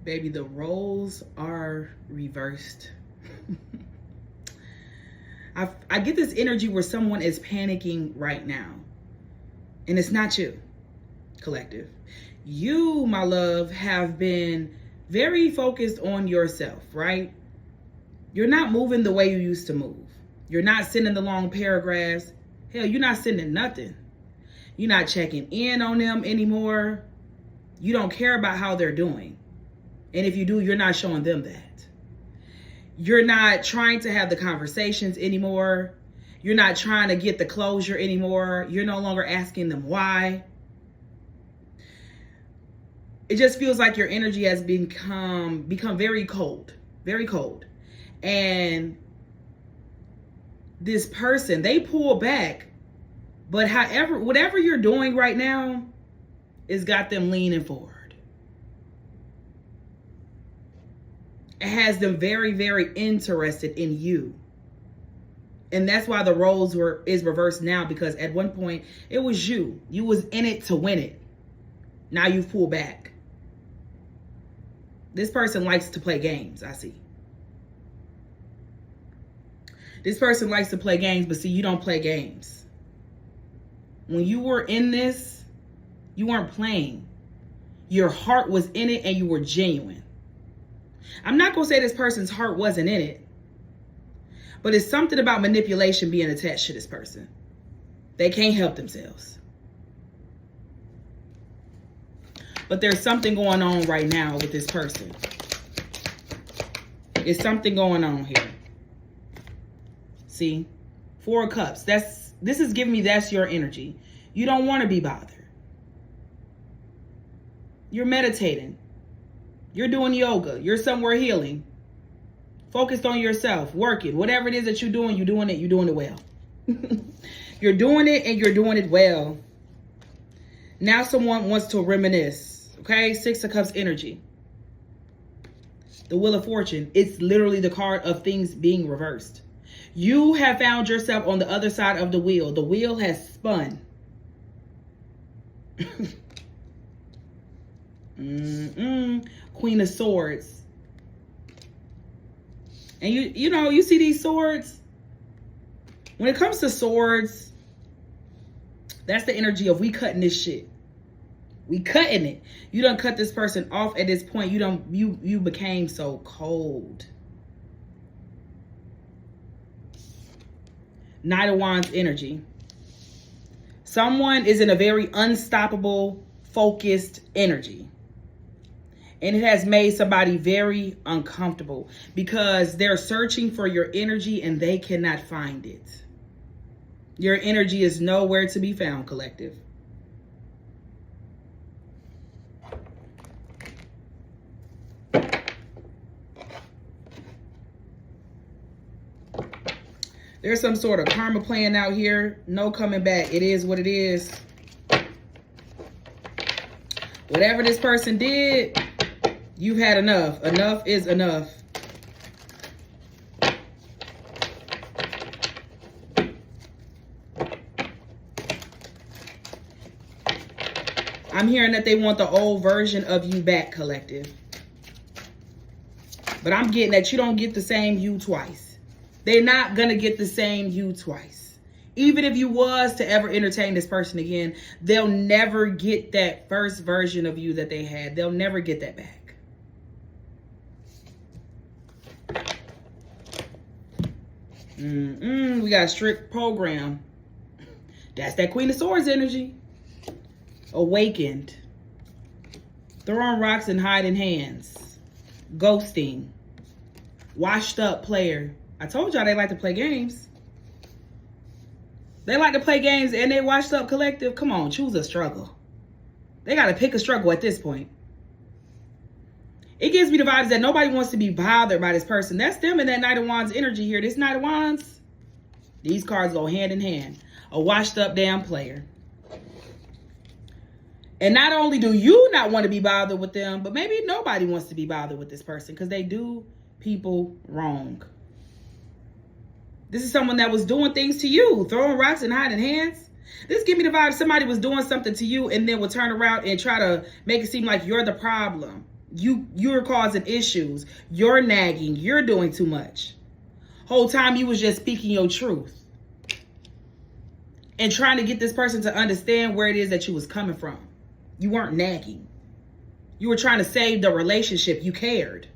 Baby, the roles are reversed. I get this energy where someone is panicking right now. And it's not you, collective. You, my love, have been very focused on yourself, right? You're not moving the way you used to move. You're not sending the long paragraphs. Hell, you're not sending nothing. You're not checking in on them anymore. You don't care about how they're doing. And if you do, you're not showing them that. You're not trying to have the conversations anymore. You're not trying to get the closure anymore. You're no longer asking them why. It just feels like your energy has become very cold, very cold. And this person, they pull back, but whatever you're doing right now has got them leaning forward. It has them very, very interested in you. And that's why the roles is reversed now, because at one point it was you. You was in it to win it. Now you've pulled back. This person likes to play games, I see. This person likes to play games, but see, you don't play games. When you were in this, you weren't playing. Your heart was in it and you were genuine. I'm not going to say this person's heart wasn't in it, but it's something about manipulation being attached to this person. They can't help themselves. But there's something going on right now with this person. It's something going on here. See? 4 of Cups. This is giving me that's your energy. You don't want to be bothered. You're meditating. You're doing yoga. You're somewhere healing. Focused on yourself. Working. Whatever it is that you're doing it well. You're doing it and you're doing it well. Now someone wants to reminisce. Okay? 6 of Cups energy. The Wheel of Fortune. It's literally the card of things being reversed. You have found yourself on the other side of the wheel. The wheel has spun. Queen of Swords. And you know, you see these swords? When it comes to swords, that's the energy of we cutting this shit. We cutting it. You done cut this person off at this point. You became so cold. Knight of Wands energy. Someone is in a very unstoppable, focused energy. And it has made somebody very uncomfortable because they're searching for your energy and they cannot find it. Your energy is nowhere to be found, collective. There's some sort of karma playing out here. No coming back. It is what it is. Whatever this person did, you've had enough. Enough is enough. I'm hearing that they want the old version of you back, collective. But I'm getting that you don't get the same you twice. They're not going to get the same you twice. Even if you was to ever entertain this person again, they'll never get that first version of you that they had. They'll never get that back. We got a strict program. That's that Queen of Swords energy. Awakened. Throwing rocks and hiding hands. Ghosting. Washed up player. I told y'all they like to play games. They like to play games and they washed up, collective. Come on, choose a struggle. They got to pick a struggle at this point. It gives me the vibes that nobody wants to be bothered by this person. That's them in that Knight of Wands energy here. This Knight of Wands, these cards go hand in hand. A washed up damn player. And not only do you not want to be bothered with them, but maybe nobody wants to be bothered with this person because they do people wrong. This is someone that was doing things to you, throwing rocks and hiding hands. This give me the vibe somebody was doing something to you and then will turn around and try to make it seem like you're the problem. You're causing issues. You're nagging. You're doing too much. Whole time you was just speaking your truth and trying to get this person to understand where it is that you was coming from. You weren't nagging. You were trying to save the relationship. You cared.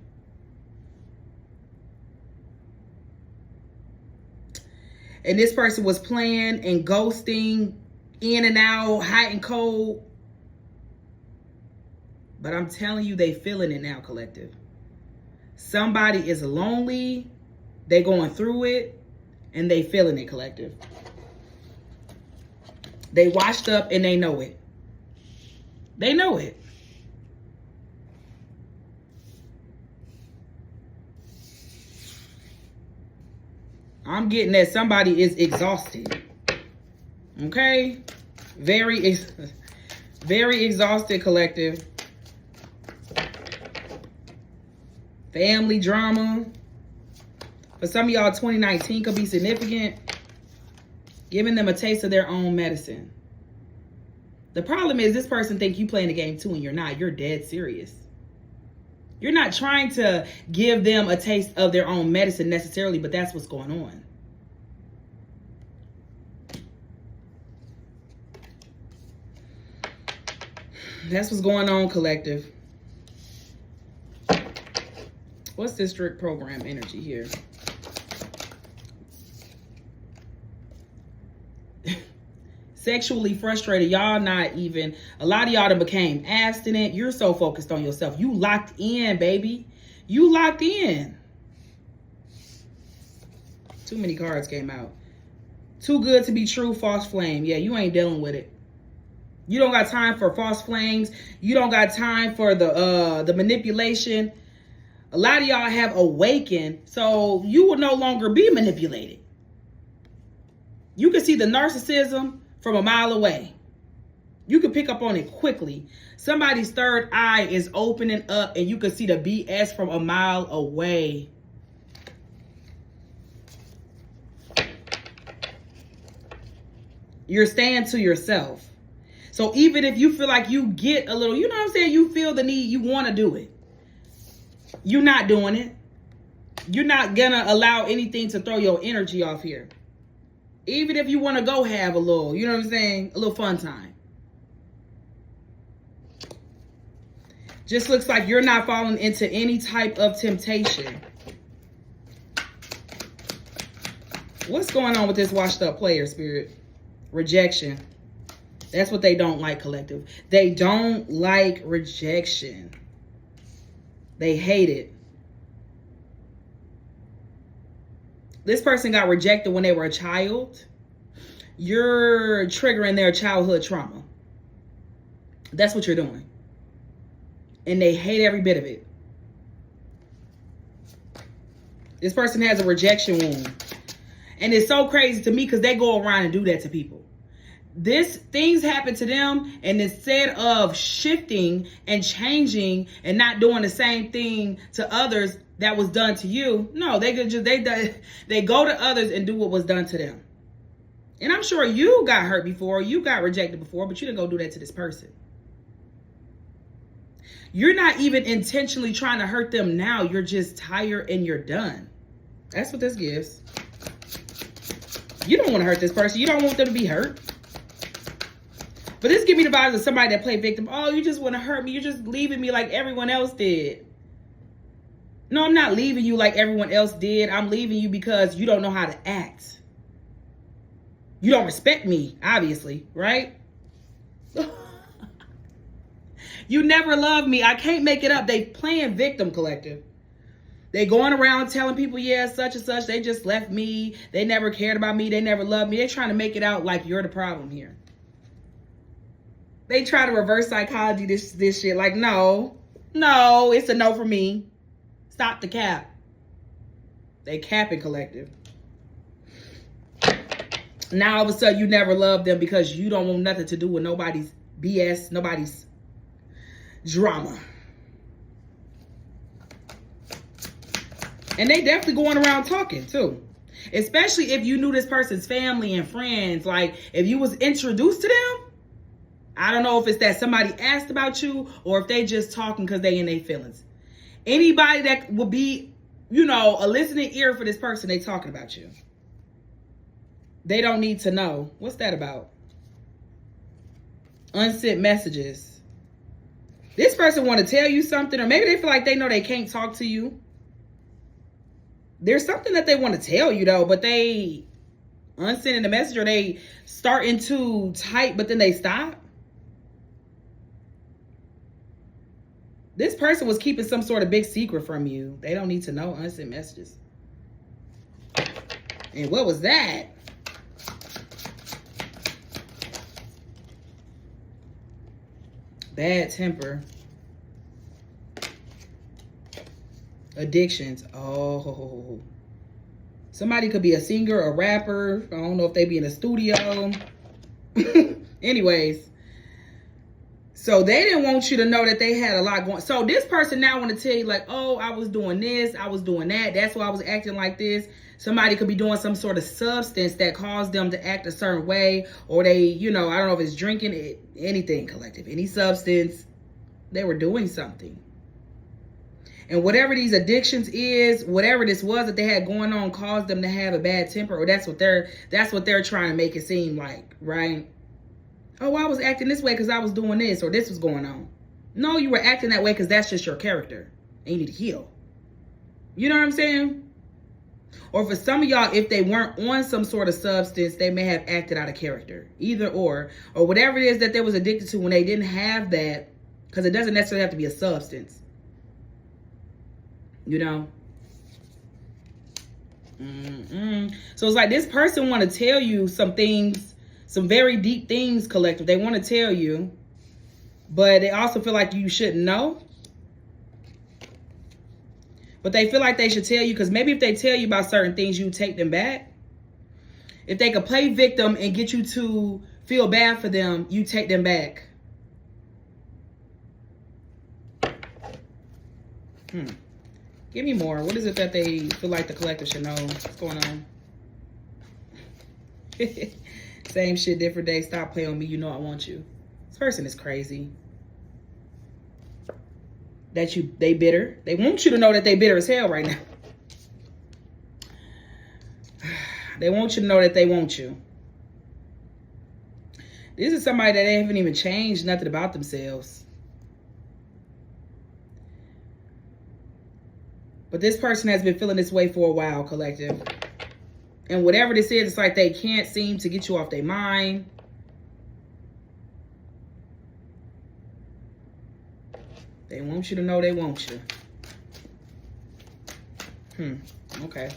And this person was playing and ghosting, in and out, hot and cold. But I'm telling you, they feeling it now, collective. Somebody is lonely, they going through it, and they feeling it, collective. They washed up and they know it. They know it. I'm getting that somebody is exhausted. Okay? Very exhausted, collective. Family drama. For some of y'all, 2019 could be significant. Giving them a taste of their own medicine. The problem is this person think you playing the game too and you're not. You're dead serious. You're not trying to give them a taste of their own medicine necessarily, but that's what's going on. That's what's going on, collective. What's this strict program energy here? Sexually frustrated. Y'all not even, a lot of y'all done became abstinent. You're so focused on yourself. You locked in, baby. You locked in. Too many cards came out. Too good to be true, false flame. Yeah, you ain't dealing with it. You don't got time for false flames. You don't got time for the manipulation. A lot of y'all have awakened, so you will no longer be manipulated. You can see the narcissism from a mile away. You can pick up on it quickly. Somebody's third eye is opening up and you can see the BS from a mile away. You're staying to yourself. So even if you feel like you get a little, you know what I'm saying? You feel the need, you want to do it. You're not doing it. You're not gonna allow anything to throw your energy off here. Even if you want to go have a little, you know what I'm saying? A little fun time. Just looks like you're not falling into any type of temptation. What's going on with this washed up player, Spirit? Rejection. That's what they don't like, collective. They don't like rejection. They hate it. This person got rejected when they were a child. You're triggering their childhood trauma. That's what you're doing. And they hate every bit of it. This person has a rejection wound. And it's so crazy to me because they go around and do that to people. Things happen to them, and instead of shifting and changing and not doing the same thing to others that was done to you, no, they go to others and do what was done to them. And I'm sure you got hurt before, you got rejected before, but you didn't go do that to this person. You're not even intentionally trying to hurt them now. You're just tired and you're done. That's what this gives. You don't want to hurt this person. You don't want them to be hurt. But this give me the vibes of somebody that played victim. Oh, you just want to hurt me. You're just leaving me like everyone else did. No, I'm not leaving you like everyone else did. I'm leaving you because you don't know how to act. You don't respect me, obviously, right? You never loved me. I can't make it up. They playing victim, collective. They going around telling people, yeah, such and such. They just left me. They never cared about me. They never loved me. They're trying to make it out like you're the problem here. They try to reverse psychology this shit. Like, no, it's a no for me. Stop the cap. They capping, collective. Now all of a sudden you never love them because you don't want nothing to do with nobody's BS, nobody's drama. And they definitely going around talking too. Especially if you knew this person's family and friends. Like if you was introduced to them, I don't know if it's that somebody asked about you or if they just talking because they in their feelings. Anybody that would be, you know, a listening ear for this person, they talking about you. They don't need to know. What's that about? Unsent messages. This person want to tell you something, or maybe they feel like they know they can't talk to you. There's something that they want to tell you though, but they unsending the message, or they starting to type, but then they stop. This person was keeping some sort of big secret from you. They don't need to know. Unsent messages. And what was that? Bad temper. Addictions. Oh. Somebody could be a singer, a rapper. I don't know if they be in a studio. Anyways. So they didn't want you to know that they had a lot going. So this person now want to tell you like, oh, I was doing this, I was doing that. That's why I was acting like this. Somebody could be doing some sort of substance that caused them to act a certain way. Or they, you know, I don't know if it's drinking, anything, collective, any substance. They were doing something. And whatever these addictions is, whatever this was that they had going on caused them to have a bad temper. Or that's what they're trying to make it seem like, right? Oh, I was acting this way because I was doing this, or this was going on. No, you were acting that way because that's just your character. And you need to heal. You know what I'm saying? Or for some of y'all, if they weren't on some sort of substance, they may have acted out of character. Either or whatever it is that they was addicted to when they didn't have that, because it doesn't necessarily have to be a substance. You know? So it's like this person want to tell you some things, some very deep things, collective. They want to tell you, but they also feel like you shouldn't know. But they feel like they should tell you because maybe if they tell you about certain things, you take them back. If they could play victim and get you to feel bad for them, you take them back. Give me more. What is it that they feel like the collective should know? What's going on? Same shit, different day. Stop playing with me. You know I want you. This person is crazy. They bitter. They want you to know that they bitter as hell right now. They want you to know that they want you. This is somebody that they haven't even changed nothing about themselves. But this person has been feeling this way for a while, collective. And whatever this is, it's like they can't seem to get you off their mind. They want you to know they want you. Okay.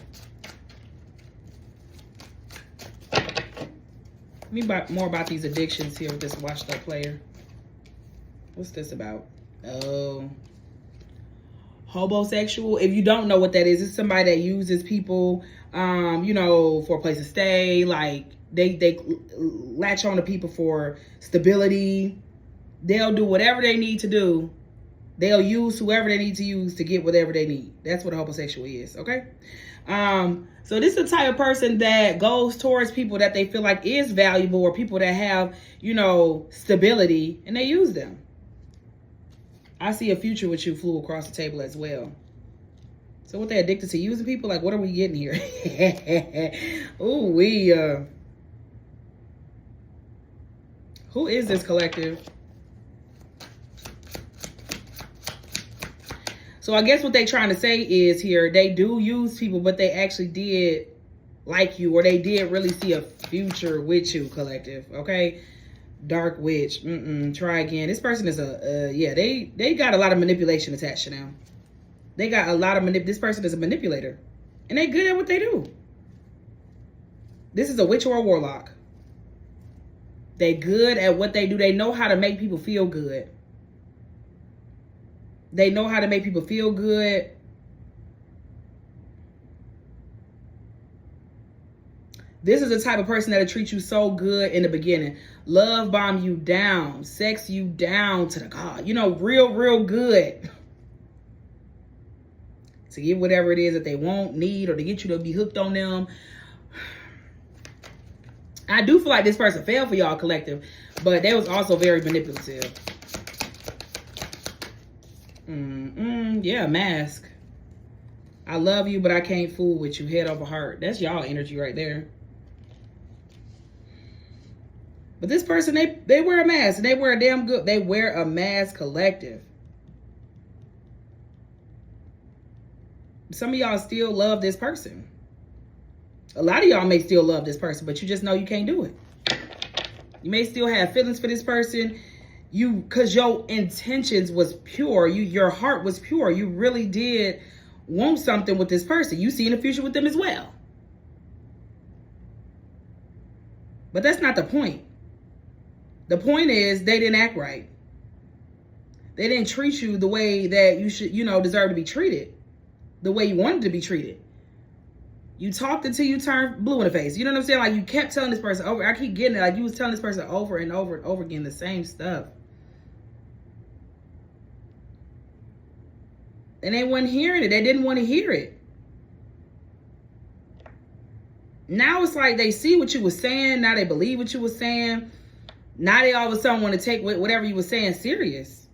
Let me more about these addictions here with this washed up player. What's this about? Oh. Homosexual. If you don't know what that is, it's somebody that uses people, you know, for a place to stay. Like they latch on to people for stability. They'll do whatever they need to do. They'll use whoever they need to use to get whatever they need. That's what a homosexual is, okay? So this is the type of person that goes towards people that they feel like is valuable or people that have, you know, stability, and they use them. I see a future with you flew across the table as well. So what, they addicted to using people? Like, what are we getting here? Ooh, who is this collective? So I guess what they trying to say is here, they do use people, but they actually did like you, or they did really see a future with you, collective, okay? Dark witch. Try again. This person is yeah, they got a lot of manipulation attached to them. They got a lot of this person is a manipulator. And they good at what they do. This is a witch or a warlock. They good at what they do. They know how to make people feel good. They know how to make people feel good. This is the type of person that'll treat you so good in the beginning. Love bomb you down. Sex you down to the God. You know, real good. To get whatever it is that they want, need, or to get you to be hooked on them. I do feel like this person fell for y'all, collective. But they was also very manipulative. Yeah, mask. I love you, but I can't fool with you. Head over heart. That's y'all energy right there. But this person, they wear a mask. And they wear a damn good. They wear a mask, collective. Some of y'all still love this person. A lot of y'all may still love this person, but you just know you can't do it. You may still have feelings for this person. Because your intentions was pure. Your heart was pure. You really did want something with this person. You see in the future with them as well. But that's not the point. The point is they didn't act right. They didn't treat you the way that you should, deserve to be treated. The way you wanted to be treated. You talked until you turned blue in the face. You know what I'm saying? Like, you kept telling this person over. I keep getting it. Like, you was telling this person over and over and over again the same stuff. And they weren't hearing it. They didn't want to hear it. Now it's like they see what you were saying. Now they believe what you were saying. Now they all of a sudden want to take whatever you were saying serious.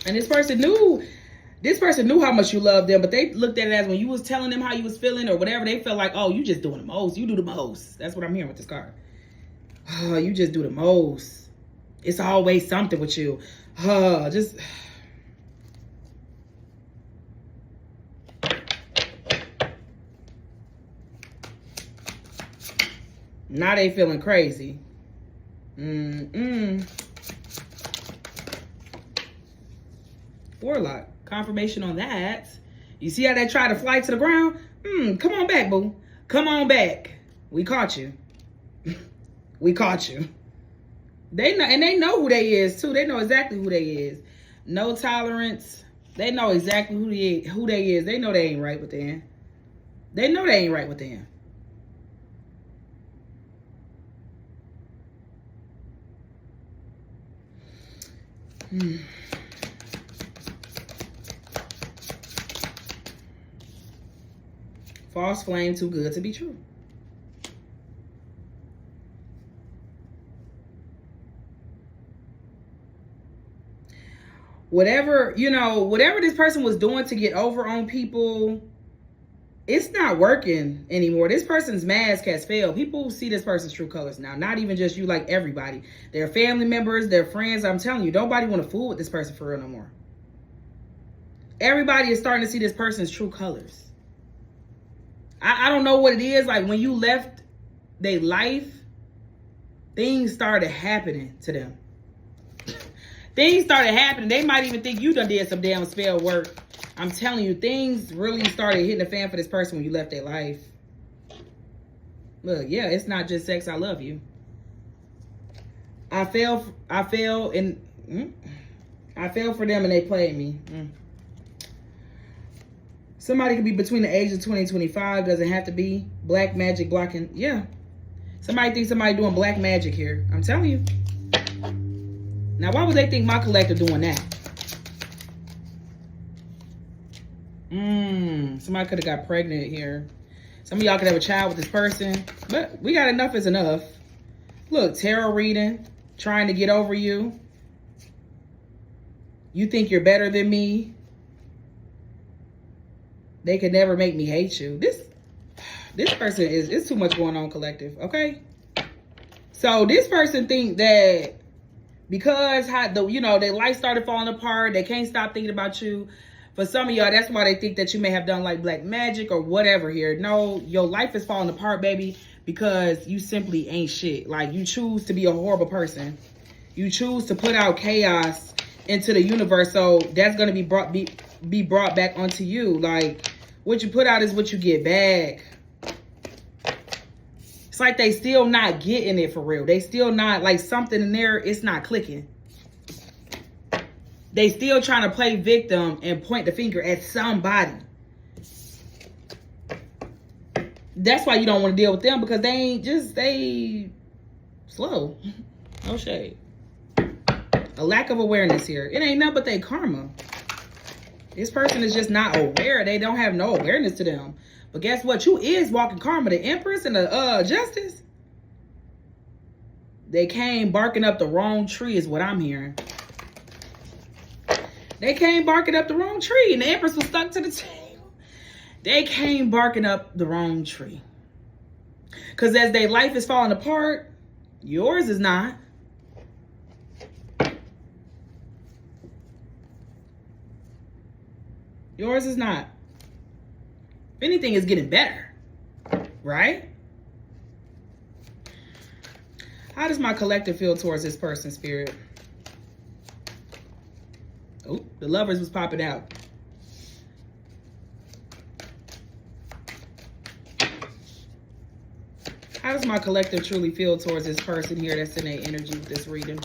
And this person knew how much you loved them, but they looked at it as when you was telling them how you was feeling or whatever, they felt like, oh, you just doing the most. You do the most. That's what I'm hearing with this card. Oh, you just do the most. It's always something with you. Just... Now they feeling crazy. Warlock. Confirmation on that. You see how they try to fly to the ground? Come on back, boo. Come on back. We caught you. We caught you. They know, and they know who they is too. They know exactly who they is. No tolerance. They know exactly who they is. They know they ain't right with them. They know they ain't right with them. False flame, too good to be true. Whatever this person was doing to get over on people, it's not working anymore. This person's mask has failed. People see this person's true colors now. Not even just you, like everybody. Their family members, their friends. I'm telling you, nobody want to fool with this person for real no more. Everybody is starting to see this person's true colors. I don't know what it is. Like, when you left their life, things started happening to them. Things started happening. They might even think you done did some damn spell work. I'm telling you, things really started hitting the fan for this person when you left their life. Look, yeah, it's not just sex. I love you. I fell for them and they played me. Somebody could be between the ages of 20 and 25. Doesn't have to be. Black magic blocking. Yeah. Somebody thinks somebody doing black magic here. I'm telling you. Now, why would they think my collector doing that? Somebody could have got pregnant here. Some of y'all could have a child with this person. But we got enough is enough. Look, tarot reading. Trying to get over you. You think you're better than me. They could never make me hate you. This person it's too much going on, collective. Okay? So this person think that because their life started falling apart, they can't stop thinking about you. For some of y'all, that's why they think that you may have done like black magic or whatever here. No, your life is falling apart, baby, because you simply ain't shit. Like, you choose to be a horrible person. You choose to put out chaos into the universe, so that's gonna be brought back onto you. Like, what you put out is what you get back. It's like they still not getting it for real. They still not, like, something in there, it's not clicking. They still trying to play victim and point the finger at somebody. That's why you don't want to deal with them, because they slow. No shade. A lack of awareness here. It ain't nothing but they karma. This person is just not aware. They don't have no awareness to them. But guess what? You is walking karma. The Empress and the Justice. They came barking up the wrong tree is what I'm hearing. They came barking up the wrong tree. And the Empress was stuck to the table. They came barking up the wrong tree. Because as their life is falling apart, yours is not. Yours is not. If anything, is getting better. Right? How does my collective feel towards this person, Spirit? Oh, the Lovers was popping out. How does my collective truly feel towards this person here that's in their energy with this reading?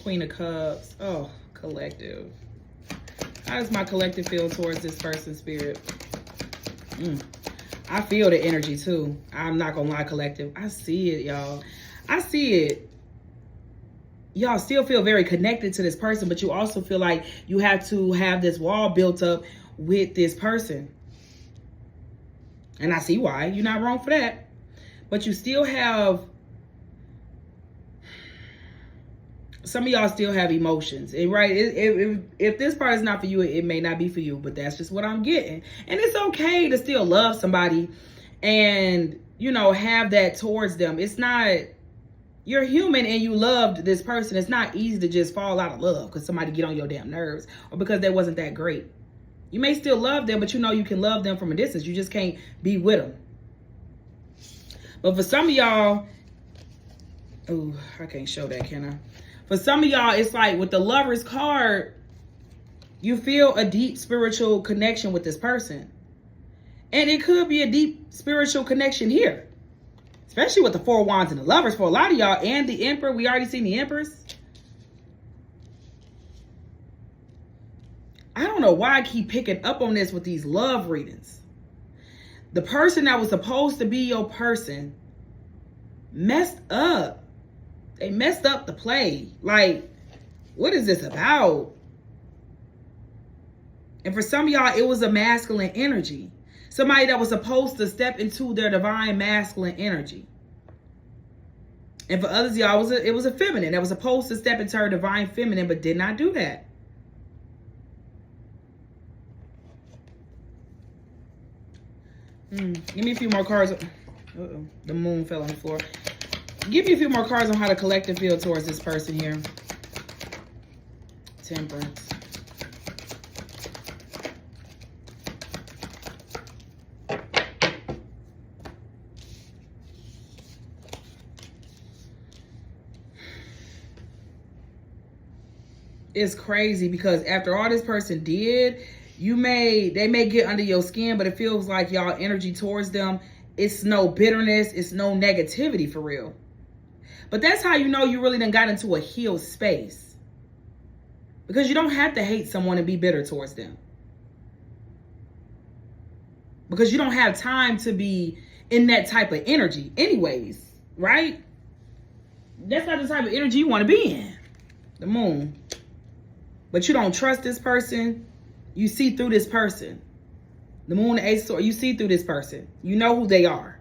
Queen of Cups. Oh, collective. How does my collective feel towards this person, Spirit? I feel the energy too. I'm not gonna lie, collective. I see it, y'all. I see it. Y'all still feel very connected to this person, but you also feel like you have to have this wall built up with this person. And I see why. You're not wrong for that. But you still have... Some of y'all still have emotions, and right? If this part is not for you, it may not be for you, but that's just what I'm getting. And it's okay to still love somebody and, you know, have that towards them. It's not, you're human and you loved this person. It's not easy to just fall out of love because somebody get on your damn nerves or because they wasn't that great. You may still love them, but you know you can love them from a distance. You just can't be with them. But for some of y'all, oh, I can't show that, can I? For some of y'all, it's like with the Lovers card, you feel a deep spiritual connection with this person. And it could be a deep spiritual connection here. Especially with the Four of Wands and the Lovers for a lot of y'all. And the Emperor. We already seen the Empress. I don't know why I keep picking up on this with these love readings. The person that was supposed to be your person messed up. They messed up the play. Like, what is this about? And for some of y'all, it was a masculine energy. Somebody that was supposed to step into their divine masculine energy. And for others of y'all, it was a feminine that was supposed to step into her divine feminine, but did not do that. Give me a few more cards. Uh-oh, the moon fell on the floor. Give me a few more cards on how the collective feel towards this person here. Temperance. It's crazy because after all this person did, they may get under your skin, but it feels like y'all energy towards them, it's no bitterness, it's no negativity for real. But that's how you know you really done got into a healed space. Because you don't have to hate someone and be bitter towards them. Because you don't have time to be in that type of energy anyways, right? That's not the type of energy you want to be in. The moon. But you don't trust this person. You see through this person. The moon, the ace of swords, you see through this person. You know who they are.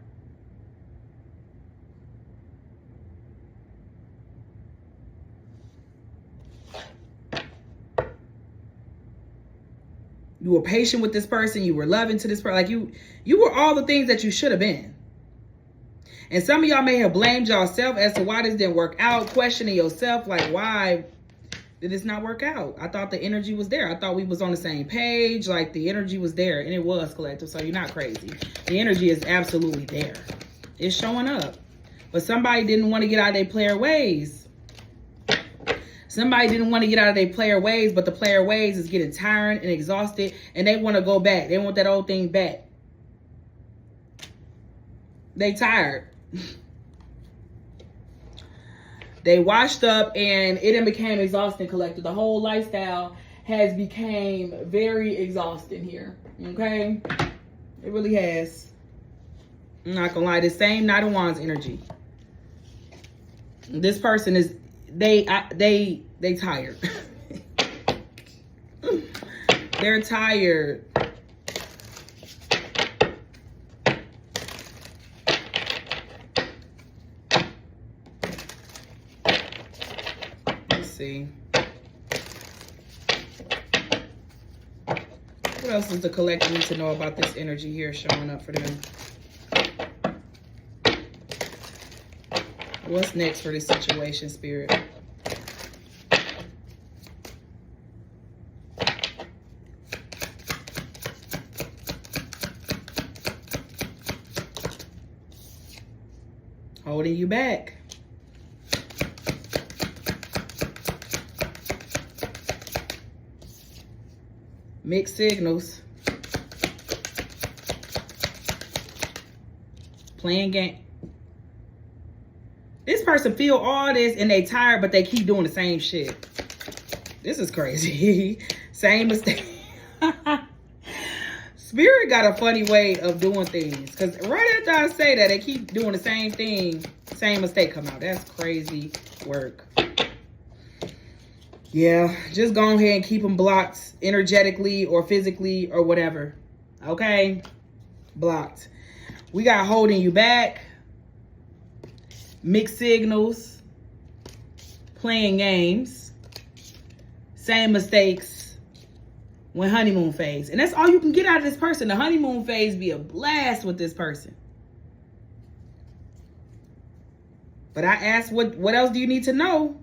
You were patient with this person. You were loving to this person. Like you were all the things that you should have been. And some of y'all may have blamed yourself as to why this didn't work out. Questioning yourself, like, why did this not work out? I thought the energy was there. I thought we was on the same page. Like, the energy was there. And it was, collective. So you're not crazy. The energy is absolutely there. It's showing up. But somebody didn't want to get out of their player ways. Somebody didn't want to get out of their player ways, but the player ways is getting tired and exhausted, and they want to go back. They want that old thing back. They tired. They washed up, and it then became exhausting, collective. The whole lifestyle has became very exhausting here, okay? It really has. I'm not gonna lie, the same Knight of Wands energy. This person is, they tired. They're tired. Let's see. What else does the collective need to know about this energy here showing up for them? What's next for this situation, Spirit? Holding you back. Mixed signals. Playing game. This person feel all this and they tired, but they keep doing the same shit. This is crazy. Same mistake. Spirit got a funny way of doing things. Because right after I say that, they keep doing the same thing. Same mistake come out. That's crazy work. Yeah, just go ahead and keep them blocked energetically or physically or whatever. Okay? Blocked. We got holding you back. Mixed signals. Playing games. Same mistakes. When honeymoon phase. And that's all you can get out of this person. The honeymoon phase be a blast with this person. But I asked, what else do you need to know?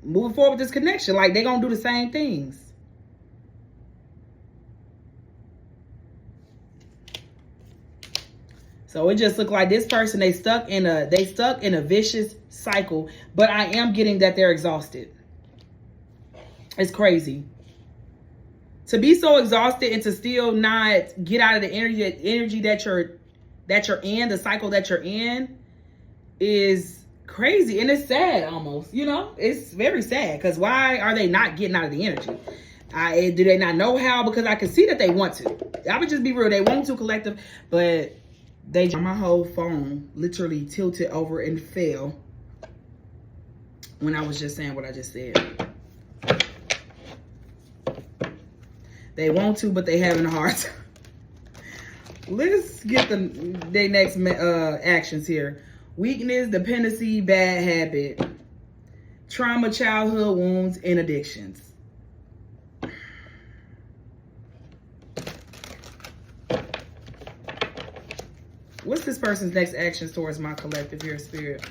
Moving forward with this connection. Like, they're going to do the same things. So it just looked like this person, they stuck in a vicious cycle. But I am getting that they're exhausted. It's crazy. To be so exhausted and to still not get out of the energy that you're in, the cycle that you're in, is crazy. And it's sad almost, you know? It's very sad, because why are they not getting out of the energy? Do they not know how? Because I can see that they want to. I would just be real. They want to, collective, but my whole phone literally tilted over and fell when I was just saying what I just said. They want to, but they having a hard time. Let's get their next actions here. Weakness, dependency, bad habit, trauma, childhood wounds, and addictions. What's this person's next actions towards my collective here, Spirit?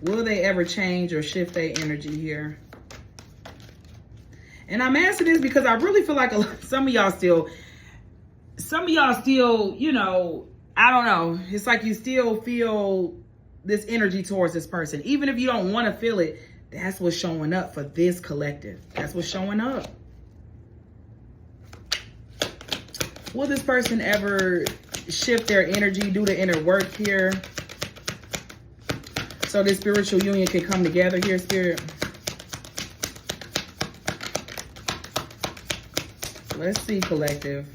Will they ever change or shift their energy here? And I'm asking this because I really feel like some of y'all still, you know, I don't know. It's like you still feel this energy towards this person. Even if you don't want to feel it, that's what's showing up for this collective. That's what's showing up. Will this person ever shift their energy, do the inner work here, so this spiritual union can come together here, Spirit? Let's see, collective.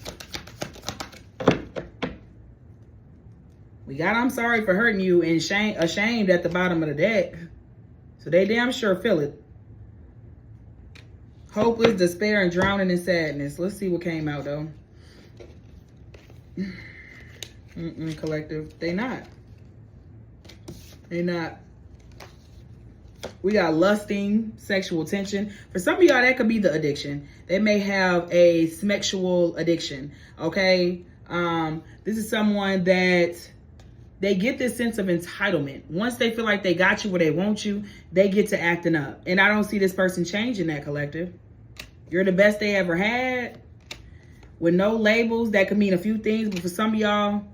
We got I'm sorry for hurting you and ashamed at the bottom of the deck. So they damn sure feel it. Hopeless, despair, and drowning in sadness. Let's see what came out, though. Collective. They not. They not. We got lusting, sexual tension. For some of y'all, that could be the addiction. They may have a sexual addiction, okay? This is someone that they get this sense of entitlement. Once they feel like they got you where they want you, they get to acting up. And I don't see this person changing that, collective. You're the best they ever had. With no labels, that could mean a few things. But for some of y'all,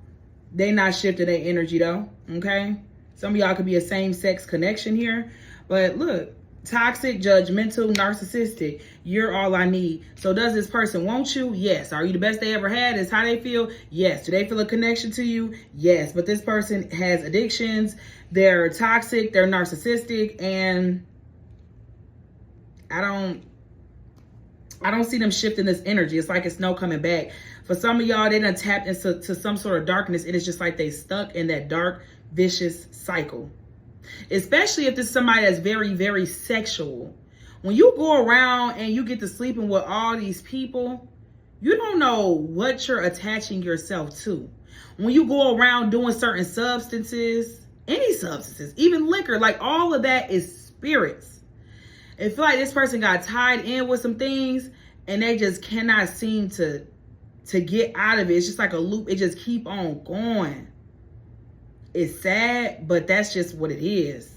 they not shifting their energy, though, okay? Some of y'all could be a same-sex connection here. But look, toxic, judgmental, narcissistic. You're all I need. So does this person want you? Yes. Are you the best they ever had? Is how they feel? Yes. Do they feel a connection to you? Yes. But this person has addictions. They're toxic. They're narcissistic. And I don't see them shifting this energy. It's like it's no coming back. For some of y'all, they done tapped into some sort of darkness. It is just like they stuck in that dark, vicious cycle. Especially if this is somebody that's very, very sexual. When you go around and you get to sleeping with all these people, you don't know what you're attaching yourself to. When you go around doing certain substances, any substances, even liquor, like all of that is spirits. It feel like this person got tied in with some things and they just cannot seem to get out of it. It's just like a loop. It just keep on going. It's sad, but that's just what it is.